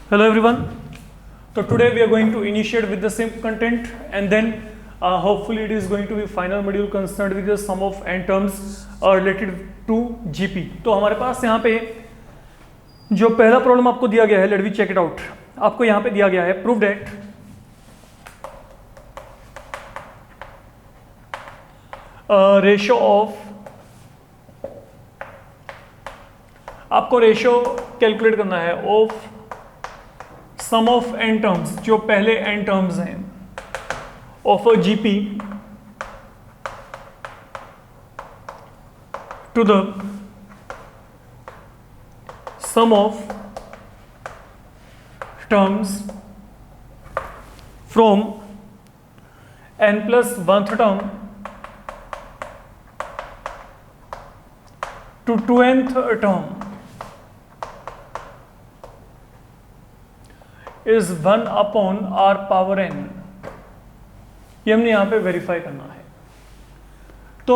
Hello everyone. So today we are going to initiate with the same content and then hopefully it is going to be final module concerned with the sum of n terms related to GP. तो हमारे पास यहाँ पे जो पहला problem आपको दिया गया है, let we check it out. आपको यहाँ पे दिया गया है प्रूव दैट रेशियो ऑफ, आपको रेशियो कैलकुलेट करना है of sum of n terms, जो पहले n टर्म्स हैं of a GP to the sum of terms from n plus 1th term to 2nth term is 1 upon r power n. ये हमने यहां पे वेरीफाई करना है. तो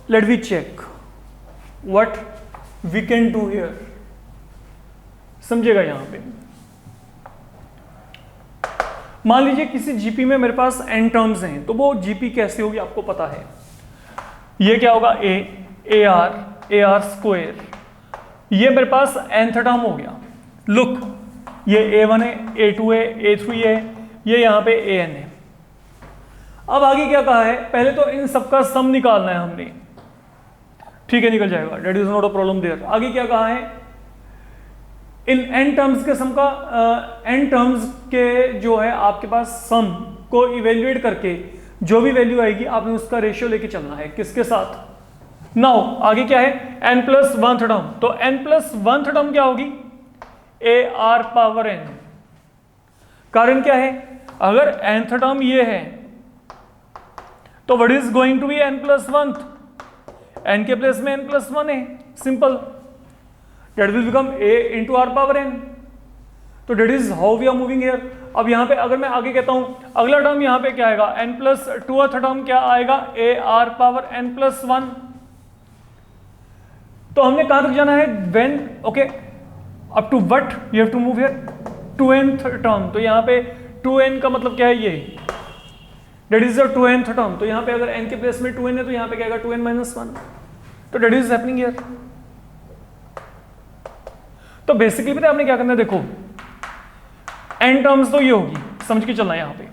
let we check what we can do here. समझेगा यहां पे मान लीजिए किसी जीपी में मेरे पास n टर्म्स हैं, तो वो जीपी कैसे होगी आपको पता है. ये क्या होगा, ए आर स्क्वायर. ये मेरे पास nth टर्म हो गया. लुक, ये a1 है, a2 है, a3 है, ये यहाँ पे an है. अब आगे क्या कहा है, पहले तो इन सबका सम निकालना है हमने. ठीक है, निकल जाएगा, that is not a problem there. आगे क्या कहा है, इन n टर्म्स के सम का n टर्म्स के जो है आपके पास सम को इवेल्युएट करके जो भी वैल्यू आएगी आपने उसका रेशियो लेके चलना है. किसके साथ. नाउ आगे क्या है, n प्लस 1th टर्म. तो n प्लस 1th टर्म क्या होगी, ए आर पावर n. कारण क्या है, अगर nth टर्म ये है तो what is going to be n plus 1th. n के प्लेस में n प्लस 1 है, simple. That will become a into R power n. तो that is how we are moving here. अब यहां पे अगर मैं आगे कहता हूं, अगला टर्म यहां पे क्या आएगा, n प्लस 2th टर्म क्या आएगा, a R power n plus 1. तो हमने कहां तक जाना है, when okay up to what you have to move here, 2nth term. तो यहाँ पे 2n का मतलब क्या है, ये that is the 2nth term. तो यहाँ पे अगर n के प्लेस में 2n है तो यहाँ पे क्या आएगा, 2n माइनस 1. तो दैट इज हैपनिंग हियर. तो बेसिकली पता है आपने क्या करना है, देखो n टर्म्स तो ये होगी, समझ के चलना है. यहाँ पे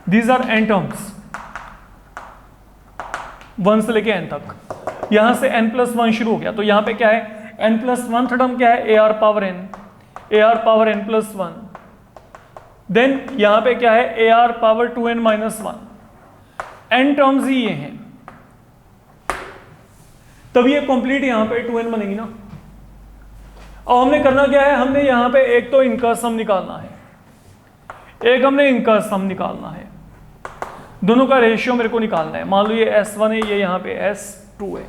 दीज आर n टर्म्स 1 से लेके n तक. यहां से n प्लस 1 शुरू हो गया. तो यहाँ पे क्या है, n प्लस 1th टर्म क्या है, A R power n plus 1. Then यहां पे क्या है, A R power 2n minus 1. n terms ही ये हैं, तब ये कंप्लीट यहां पे 2n बनेगी ना. अब हमने करना क्या है, हमने यहां पे एक तो इनका सम निकालना है, एक हमने इनका सम निकालना है. दोनों का रेशियो मेरे को निकालना है. मान लो ये s1 है, ये यहां पे s2 है.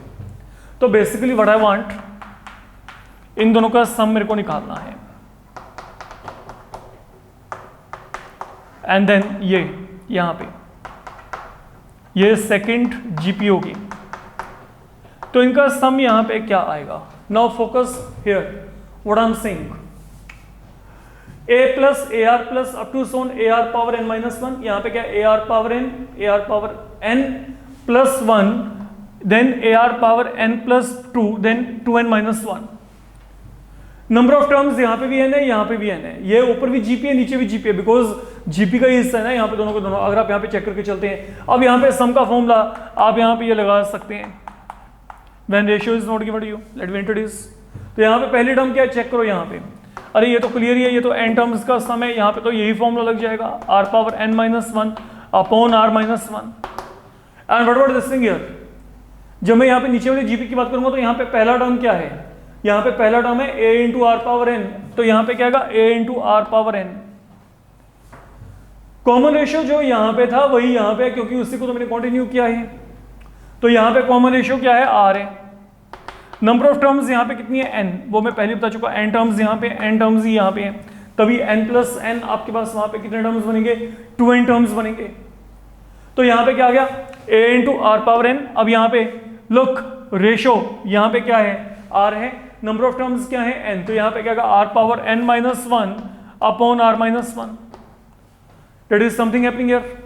तो बेसिकली व्हाट आई वांट, इन दोनों का सम मेरे को निकालना है. एंड देन ये यहां पे ये सेकंड जीपी होगी. तो इनका सम यहां पे क्या आएगा. Now focus here what I am saying, a plus A R plus up to सोन A R power n minus 1. यहां पे क्या, A R power n plus 1, then A R power n plus 2, then 2n minus 1. Number of terms यहां पे भी n है, यहां पे भी n है. ये ऊपर भी जीपी है, नीचे भी जीपी है, बिकॉज जीपी का ही हिस्सा है ना यहाँ पे दोनों को दोनों. अगर आप यहाँ पे चेक करके चलते हैं, अब यहाँ पे सम का फॉर्मूला आप यहाँ पे ये लगा सकते हैं, when ratio is not given to you, let me introduce. तो यहाँ पे पहली टर्म क्या है, चेक करो यहाँ पे. अरे ये तो क्लियर ही है, ये तो n टर्म्स का सम है. यहाँ पे तो यही फॉर्मूला लग जाएगा, R power n minus 1 upon R minus 1. And what about this thing here. जब मैं यहाँ पे नीचे वाले जीपी की बात करूंगा तो यहाँ पे पहला टर्म क्या है, यहाँ पे पहला टर्म है a into R power n. तो यहाँ पे क्या आएगा, a into R power n. Common ratio जो यहाँ पे था वही यहाँ पे, क्योंकि उसी को तो मैंने कंटिन्यू किया है. तो यहाँ पे कॉमन रेशियो क्या है, r है. नंबर ऑफ टर्म्स यहाँ पे कितनी है, n, वो मैं पहले बता चुका. n टर्म्स यहाँ पे, n टर्म्स ही यहाँ पे है, तभी n प्लस n आपके पास वहां पे कितने टर्म्स बनेंगे, 2n टर्म्स बनेंगे. तो यहाँ पे क्या आ गया, a into R power n. अब यहाँ पे लुक रेशो यहाँ पे क्या है, r है, नंबर ऑफ टर्म्स क्या है n, तो यहाँ पे क्या आएगा r power n minus one upon r minus one, that is something happening here.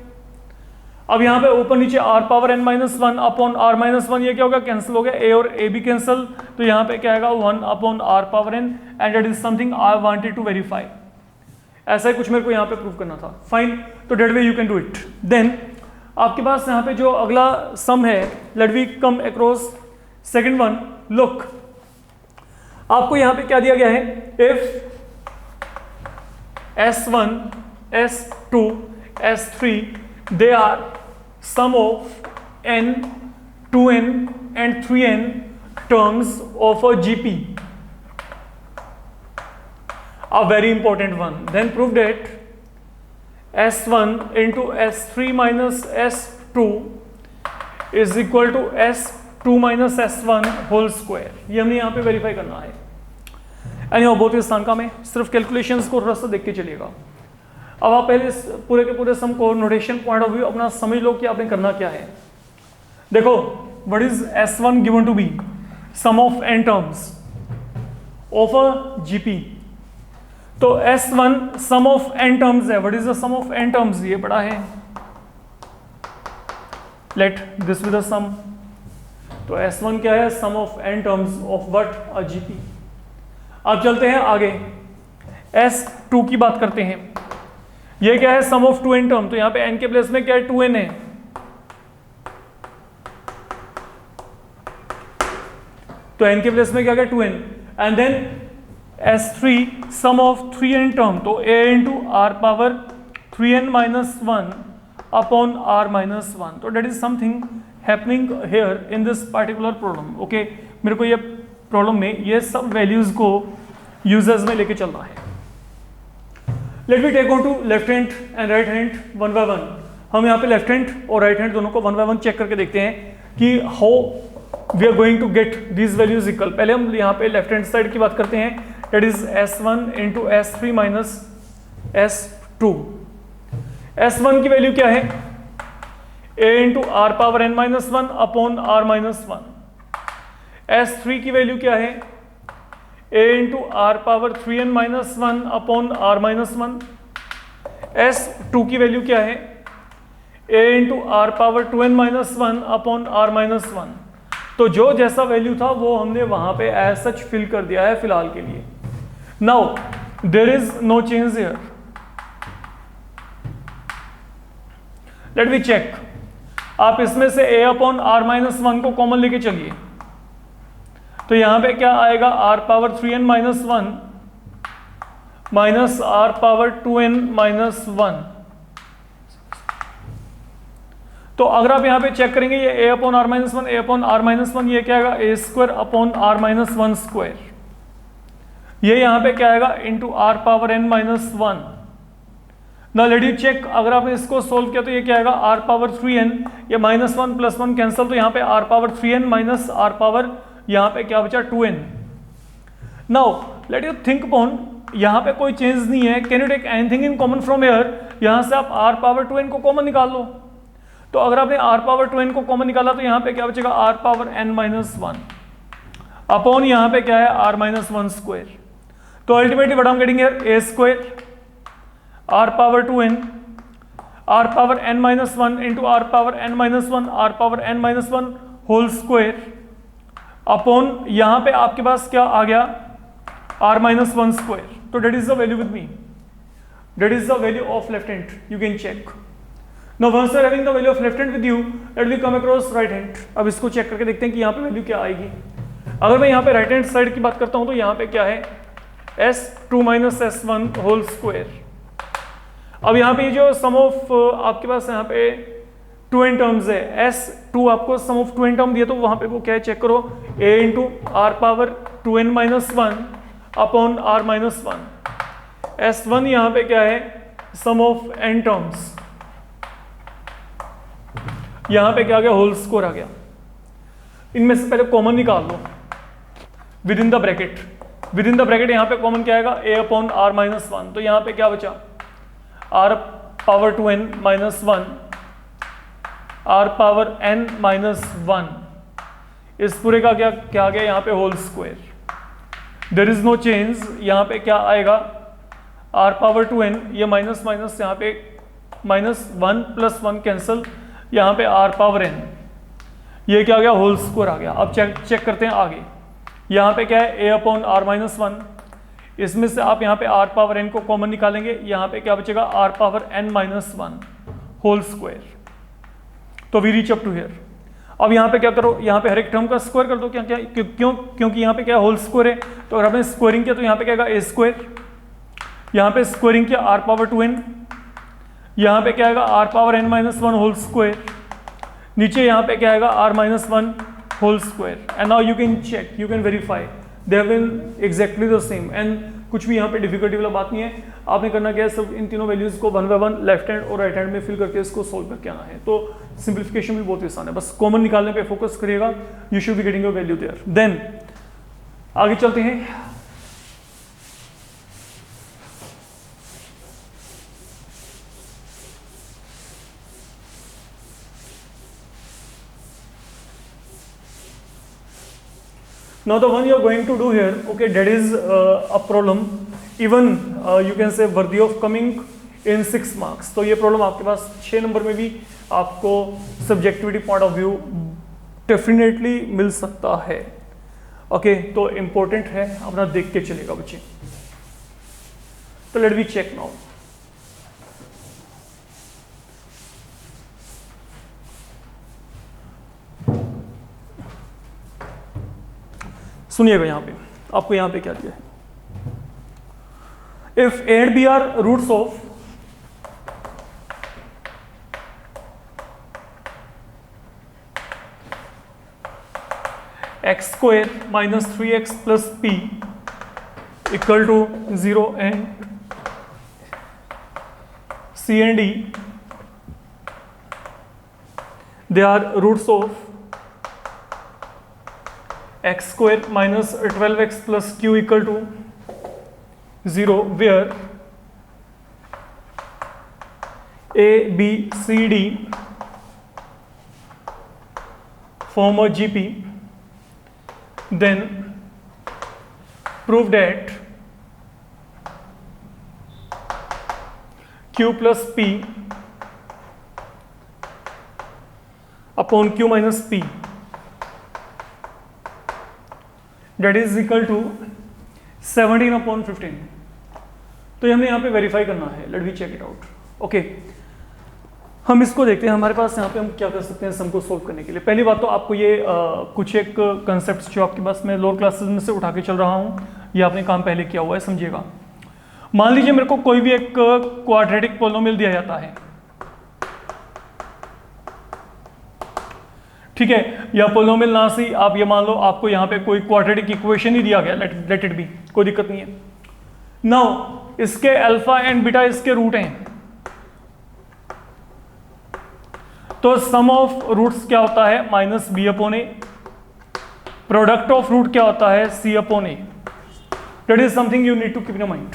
अब यहाँ पे ऊपर नीचे r power n minus one upon r minus one, ये क्या होगा, कैंसिल हो गया, a और a भी कैंसिल, तो यहाँ पे क्या आएगा 1 upon r power n, and that is something I wanted to verify. ऐसा ही कुछ मेरे को यहाँ पे प्रूव करना था, फाइन, तो that way you can do it. Then आपके पास यहाँ पे जो अगला सम है, let we come across second one. Look, आपको यहाँ पे क्या दिया गया है, if S1, S2, S3 they are sum of n, 2n and 3n terms of a GP, a very important one, then prove that S1 into S3 minus S2 is equal to S2 minus S1 whole square। ये हमने यहाँ पे verify करना है। Anyhow बहुत इस स्थान का में सिर्फ कैलकुलेशंस को थोड़ा सा देख के चलिएगा। अब आप पहले इस पूरे के पूरे सम को नोटेशन पॉइंट ऑफ व्यू अपना समझ लो कि आपने करना क्या है। देखो, what is S1 given to be sum of n terms of a GP, तो S1 sum of n terms है। What is the sum of n terms, ये बड़ा है, let this be the sum. तो S1 क्या है, sum of n terms of what, a GP। अब चलते हैं आगे, S2 की बात करते हैं। ये क्या है, सम ऑफ 2n टर्म, तो यहां पे n के प्लेस में क्या है, 2n है, तो n के प्लेस में क्या है, 2n। And then S3 sum of 3n term, तो a into R power 3n minus one upon r minus one, तो that is something happening here in this particular problem. Okay, मेरे को ये problem में ये सब वैल्यूज को users में लेके चलना है। Let me take on to left hand and right hand one by one. हम यहाँ पे लेफ्ट हैंड और राइट हैंड दोनों को वन बाय वन चेक करके देखते हैं कि how we are going to get these values equal. पहले हम यहाँ पे लेफ्ट हैंड साइड की बात करते हैं, that is S1 into S3 minus S2। S1 की वैल्यू क्या है, a into R power n minus one upon r minus one. S3 की वैल्यू क्या है, a into R power 3n minus one upon r minus one. S2 की value क्या है, a into R power 2n minus one upon r minus one. तो जो जैसा value था वो हमने वहां पे एज सच फिल कर दिया है फिलहाल के लिए। Now there is no change here, let me check. आप इसमें से a अपॉन r माइनस वन को कॉमन लेके चलिए, तो यहां पे क्या आएगा, r power 3n minus one minus r power 2n minus one. तो अगर आप यहां पे चेक करेंगे, ये a upon r minus one, a upon r minus one, ये क्या आएगा, a square upon r minus one square. ये यहां पे क्या आएगा, into r power n minus one. ना लेट यू चेक, अगर आपने इसको सोल्व किया तो ये क्या आएगा, r पावर 3n, ये minus one plus one cancel, तो यहाँ पे r power 3n minus r power यहाँ पे क्या बचा, 2n। Now let you think upon, यहाँ पे कोई चेंज नहीं है, can you take anything in common from here, यहाँ से आप r पावर 2n को कॉमन निकाल लो। तो अगर आपने r पावर 2n को कॉमन निकाला तो यहाँ पे क्या बचेगा, r power n minus one upon यहाँ पे क्या है, r माइनस वन स्क्वायर। तो ultimately what I am getting here, a square r power 2n, r power n minus one into r power n minus one, r power n minus one whole square upon यहाँ पे आपके पास क्या आ गया, r minus one square. तो that is the value with me, that is the value of left hand, you can check. Now once you are having the value of left hand with you, let me come across right hand। अब इसको check करके देखते हैं कि यहाँ पे value क्या आएगी। अगर मैं यहाँ पे राइट हैंड साइड की बात करता हूँ तो यहाँ पे क्या है, S2 minus S1 whole square. अब यहाँ पे जो सम ऑफ आपके पास यहाँ पे 2n टर्म्स है, S2 आपको सम ऑफ 2n टर्म दिया, तो वहाँ पे वो क्या है चेक करो, a into R power 2n minus one upon r minus one. S1 यहाँ पे क्या है, सम ऑफ n टर्म्स, यहां पे क्या आ गया, होल स्क्वायर आ गया। इनमें से पहले कॉमन निकाल लो within the bracket, within the bracket यहां पे कॉमन क्या आएगा, a upon r minus one. तो यहां पे क्या बचा, r power 2n minus one, r power n minus one, इस पूरे का क्या क्या आ गया यहाँ पे, whole square. There is no change, यहाँ पे क्या आएगा r पावर 2n, ये माइनस माइनस यहाँ पे -1 + 1 कैंसिल, यहाँ पे r पावर n, ये क्या आ गया होल स्क्वायर आ गया। अब चेक करते हैं आगे, यहाँ पे क्या है a/r-1, इसमें से आप यहाँ पे r पावर n को कॉमन निकालेंगे, यहाँ पे क्या बचेगा r power n-1 whole square. तो we reach up to here. अब यहाँ पे क्या करो, यहाँ पे हर एक टर्म का स्क्वायर कर दो, क्योंकि यहाँ पे क्या होल स्क्वायर है, तो अगर आपने स्क्वायरिंग किया तो यहाँ पे क्या आएगा a², यहाँ पे स्क्वायरिंग किया r पावर 2n, यहाँ पे क्या आएगा r power n-1 whole square, नीचे यहाँ पे क्या आएगा r-1 whole square. And now you can check, you can verify they have been exactly the same, एंड कुछ भी यहाँ पे डिफिकल्टी वाला बात नहीं है। आपने करना क्या है, सब इन तीनों वैल्यूज को 1 बाय 1 लेफ्ट हैंड और राइट हैंड में फिल करके इसको सोल्व करके आना है। तो सिंप्लीफिकेशन भी बहुत आसान है, बस कॉमन निकालने पे फोकस करिएगा, you should be getting your value there. Then आगे चलते हैं। Now the one you are going to do here, okay, that is a problem even you can say worthy of coming in 6 marks। तो ये problem आपके पास 6 number में भी आपको subjectivity point of view definitely मिल सकता है। ओके तो इंपॉर्टेंट है, अपना देख के चलेगा बच्चे। तो लेट वी चेक नाउ। सुनिएगा यहाँ पे, आपको यहाँ पे क्या दिया है, if A and B are roots of x² - 3x + p equal to 0 and C and D they are roots of x² - 12x + q equal to 0, where a, b, c, d form a GP, then prove that q plus p upon q minus p that is equal to 17/15। तो ये हमें यहाँ पे verify करना है, let we check it out. Okay हम इसको देखते हैं, हमारे पास यहाँ पे हम क्या कर सकते हैं सम को सोल्व करने के लिए। पहली बात तो आपको ये कुछ एक कंसेप्ट जो आपके पास मैं लोअर क्लासेस में से उठा के चल रहा हूँ, ये आपने काम पहले किया हुआ है, समझिएगा। मान लीजिए मेरे को कोई भी एक क्वाड्रेटिक पोलिनोमियल दिया जाता है, ठीक है, या पोलिनोमियल ना सी आप ये मान लो आपको यहाँ पे कोई क्वाड्रेटिक इक्वेशन ही दिया गया, लेट इट बी, कोई दिक्कत नहीं है। नाउ इसके अल्फा एंड बीटा इसके रूट हैं, तो सम ऑफ रूट्स क्या होता है -b/a, प्रोडक्ट ऑफ रूट क्या होता है c/a। That is something you need to keep in mind.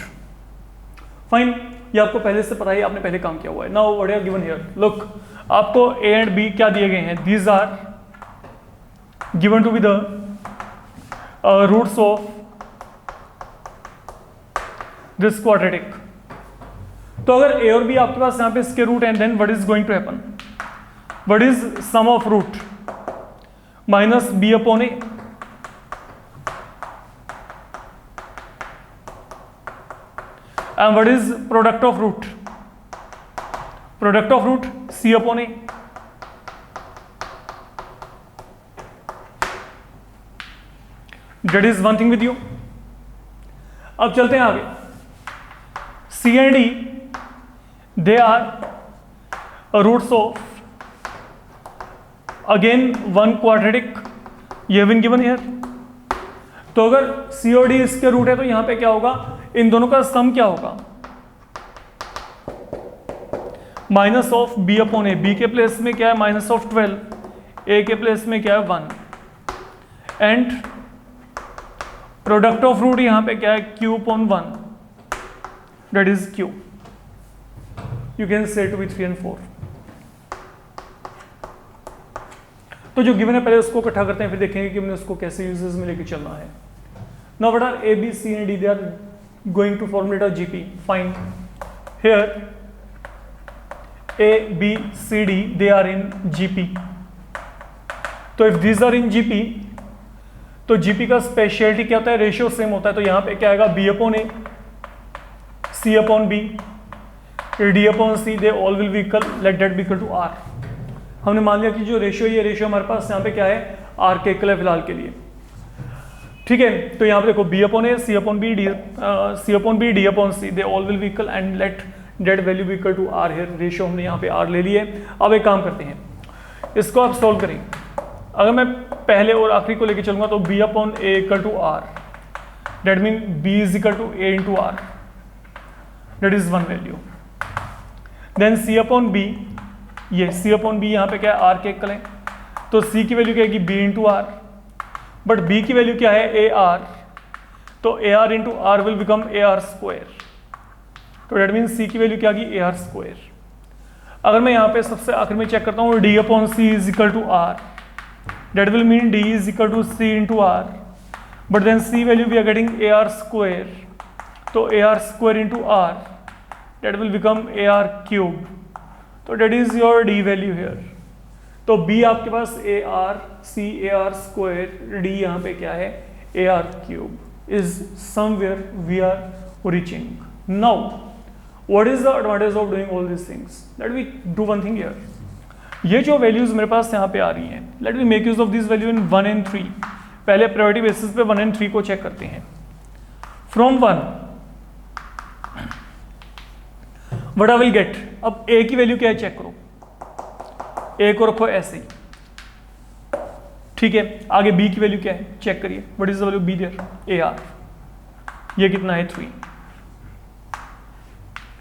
Fine, ये आपको पहले से पता है, आपने पहले काम किया हुआ है। Now what are given here, look आपको a एंड b क्या दिए गए हैं, these are given to be the roots of this quadratic. तो अगर a और b आपके पास यहाँ पे इसके रूट हैं, then what is going to happen, what is sum of root -b/a and what is product of root, product of root c/a। that is one thing with you। अब चलते हैं आगे, C and D they are roots of again one quadratic, ये have been given here। तो अगर C और D इसके root है तो यहां पे क्या होगा, इन दोनों का सम क्या होगा, -b/a। b के प्लेस में क्या है -12, a के प्लेस में क्या है 1, एंड प्रोडक्ट ऑफ रूट यहां पे क्या है q/1, that is q। You can say 2 3 and 4। तो जो गिवन है पहले उसको इकट्ठा करते हैं, फिर देखेंगे कि हमने उसको कैसे यूजेस में लेके चलना है। Now what are A, B, C and D? They are going to formulate a GP. Fine. Here A, B, C, D, they are in GP. तो if these are in GP, तो GP का speciality क्या होता है? Ratio same होता है। तो यहाँ पे क्या आएगा? B upon A, C upon B, D upon C, they all will be equal, let that be equal to R। हमने मान लिया कि जो रेशियो, ये रेशियो हमारे पास यहाँ पे क्या है? R के इक्वल है फिलहाल के लिए। ठीक है, तो यहाँ पे देखो B upon A, C upon B, C upon B, D upon C, they all will be equal and let that value be equal to R here। Ratio हमने यहाँ पे R ले लिए। अब एक काम करते हैं, इसको आप सॉल्व करें। अगर मैं पहले और आखिरी को लेके चलूंगा तो B upon A equal to R, that mean B is equal to A into R, that is one value। then C upon B, ये C upon B यहाँ पे क्या है? R के इक्वल है, तो C की वैल्यू क्या आएगी? B into R, but B की वैल्यू क्या है? AR, तो AR into R will become AR square, तो that means C की वैल्यू क्या आ गई? AR square। अगर मैं यहाँ पे सबसे आखिर में चेक करता हूँ, D upon C is equal to R, that will mean D is equal to C into R, but then C value we are getting AR square, तो AR square into R, that will become AR cube, तो that is your D value here। तो B आपके पास AR, C AR square, D यहाँ पे क्या है? AR cube is somewhere we are reaching। Now what is the advantage of doing all these things? Let me do one thing here। ये जो values मेरे पास यहाँ पे आ रही हैं, let me make use of this value in 1 and 3। पहले priority basis पे 1 and 3 को चेक करते हैं। From 1 what I will get? अब A की वैल्यू क्या है? चेक करो, A को रखो ऐसे ही, ठीक है। आगे B की वैल्यू क्या है? चेक करिए, what is the value B there? AR, ये कितना है? 3,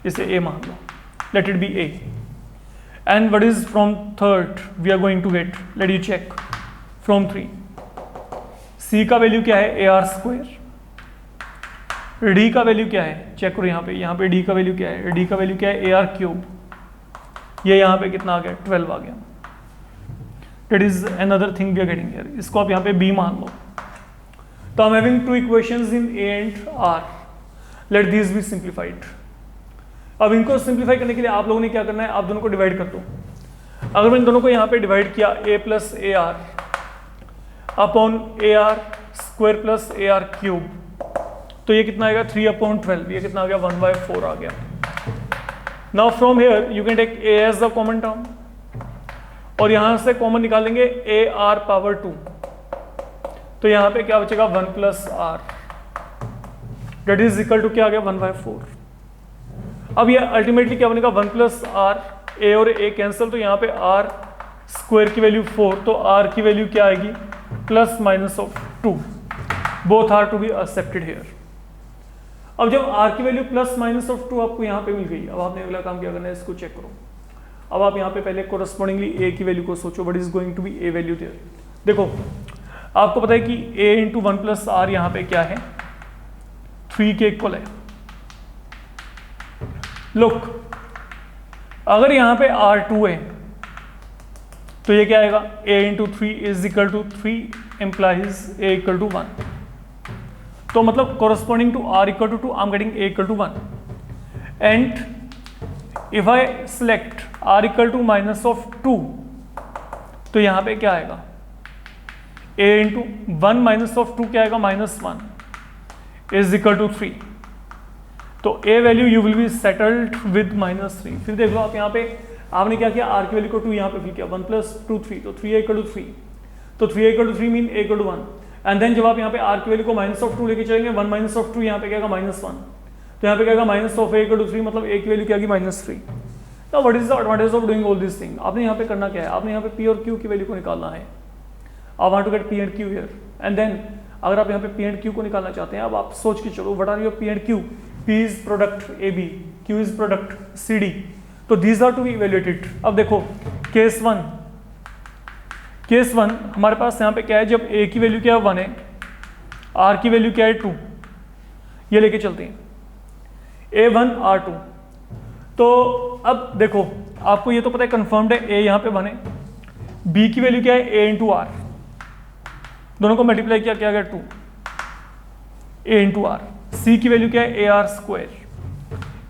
इसे A मान लो, let it be A। And what is from third we are going to get? Let you check from 3। C का वैल्यू क्या है? AR square। D का वैल्यू क्या है? चेक करो यहाँ पे D का वैल्यू क्या है? D का वैल्यू क्या है? AR cube. ये यहाँ पे कितना आ गया? 12 आ गया। That is another thing we are getting here। इसको आप यहाँ पे B मान लो। तो I'm having two equations in A and R। Let these be simplified। अब इनको सिंप्लीफाई करने के लिए आप लोगों ने क्या करना है? आप दोनों को डिवाइड कर दो। अगर मैं इन दोनों को यहाँ पे डिवाइड किया, A plus AR upon AR square plus AR cube, तो ये कितना आएगा? 3 अपॉन 12, ये कितना आ गया? 1/4 आ गया। Now from here you can take A as the common term, और यहाँ से कॉमन निकालेंगे AR पावर 2, तो यहाँ पे क्या बचेगा? 1 plus R, that is equal to क्या आ गया? 1/4। अब ये अल्टीमेटली क्या बनेगा? 1 प्लस R, A और A कैंसिल, तो यहाँ पे R स्क्वायर की वैल्यू 4, तो R की वैल्यू क्या आएगी? Plus minus of 2, both are to be accepted here. अब जब R की वैल्यू प्लस माइनस ऑफ 2 आपको यहाँ पे मिल गई, अब आपने अगला काम क्या करना है? इसको चेक करो। अब आप यहाँ पे पहले कोरस्पॉन्डिंगली A की वैल्यू को सोचो, what is going to be A value there. देखो आपको पता है कि A इंटू 1 प्लस R यहाँ पे क्या है? 3 के इक्वल है। लुक, अगर यहाँ पे R2 है तो ये क्या आएगा? A into 3 is equal to 3 implies A equal to 1, तो मतलब corresponding to R equal to 2 I'm getting A equal to 1, and if I select R equal to minus of 2 तो यहाँ पे क्या आएगा? A इंटू 1 माइनस ऑफ 2 क्या आएगा? -1 is equal to 3, तो A value you will be settled with -3। फिर देख लो आप यहाँ पे आपने क्या किया? R की वैल्यू को 2 यहाँ पे फिल किया, 1 प्लस 2 3, तो 3 इक्वल टू 3, तो 3 equal to 3 mean A equal to 1, and then जब आप यहाँ पे R की वैल्यू को माइनस ऑफ 2 लेके चलेंगे, 1 माइनस ऑफ 2 यहाँ पे क्या आएगा? -1, तो यहाँ पे क्या आएगा? Minus of A equal to 3, मतलब A की वैल्यू क्या आएगी? -3। तो what is the advantage of doing all this thing? आपने यहाँ पे करना क्या है? आपने यहाँ पे P और Q की वैल्यू को निकालना है। I want to get P and Q here, and then अगर आप यहाँ पे P एंड Q को निकालना चाहते हैं, अब आप सोच के चलो, what are your P and Q? P is product AB, Q is product CD, तो these are to be evaluated। अब देखो केस 1 हमारे पास यहाँ पे क्या है? जब A की वैल्यू क्या है? 1 है, R की वैल्यू क्या है? 2, ये लेके चलते हैं A1 R2। तो अब देखो आपको ये तो पता है कंफर्म्ड है A यहाँ पे 1 है, B की वैल्यू क्या है? A इंटू R, दोनों को मल्टीप्लाई किया क्या गया? 2, ए इंटू आर। सी की वैल्यू क्या है, ए आर स्क्वायर।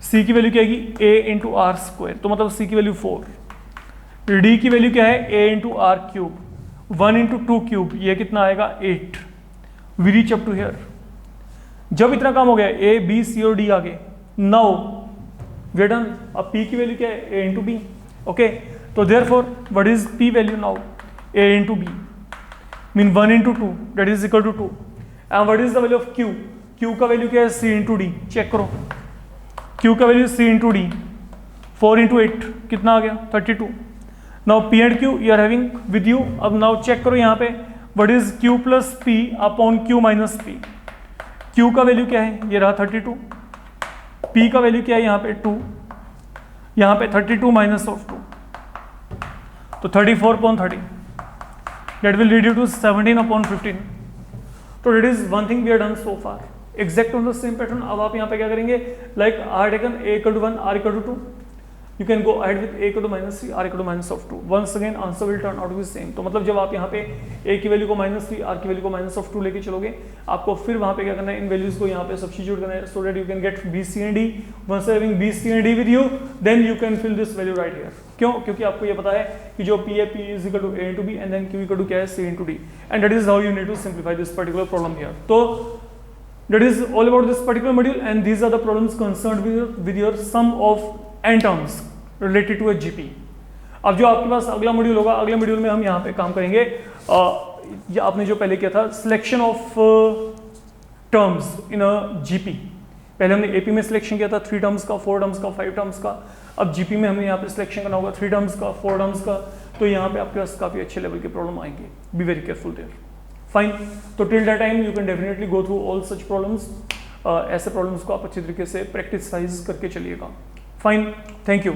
सी की वैल्यू क्या आएगी, ए इंटू आर स्क्वायर, तो मतलब सी की वैल्यू 4। डी की वैल्यू क्या है, A into R cube. 1 into 2 cube, ये कितना आएगा 8। We reach up to here. जब इतना काम हो गया, ए बी सी और डी आ गए, नाउ वी आर डन। अब पी की वैल्यू क्या है, ए इंटू बी। ओके, तो therefore what is P value now, A into B, mean 1 into 2 that is equal to 2। And what is the value of Q, Q का value क्या है, C into D. Check करो, Q का value C into D, 4 into 8 कितना आ गया, 32। Now P and Q you are having with you. अब now check करो यहाँ पे, what is Q plus P upon Q minus P. Q का वैल्यू क्या है, ये रहा 32। पी का वैल्यू क्या है यहाँ पे 2, यहाँ पे 32 माइनस ऑफ 2, तो 34/30, that will lead you to 17/15। तो that is one thing we have done so far, exact on the same pattern। अब आप यहाँ पे क्या करेंगे, like R taken A equal to 1, R equal to 2, you can go ahead with A equal to -3, R equal to -2। once again answer will turn out to be same। तो मतलब जब आप यहाँ पे A की वैल्यू को -3, R की value को -2 लेके चलोगे, आपको फिर वहाँ पे क्या करना है, इन वैल्यूज को यहाँ पे सब्स्टिट्यूट करना है, so that you can get B, C and D। once having B, C and D with you, then you can fill this value right here। क्यों, क्योंकि आपको ये पता है कि जो P है, P is equal to A into B and then Q equal to क्या है, C into D, and that is how you need to simplify this particular problem here। तो that is all about this particular module, and these are the problems concerned with your sum of n terms related to a GP। अब जो आपके पास अगला module होगा, अगले module में हम यहाँ पे काम करेंगे, ये आपने जो पहले किया था, selection of terms in a GP। पहले हमने AP में सिलेक्शन किया था 3 टर्म्स का, 4 टर्म्स का, 5 टर्म्स का। अब GP में हमें यहाँ पे सिलेक्शन करना होगा 3 टर्म्स का, 4 टर्म्स का। तो यहाँ पे आपके पास काफ़ी अच्छे लेवल के प्रॉब्लम आएंगे, be very careful there. Fine, तो till that time you can definitely go through all such problems. ऐसे प्रॉब्लम्स को आप अच्छी तरीके से प्रैक्टिसाइज करके चलिएगा। Fine, thank you.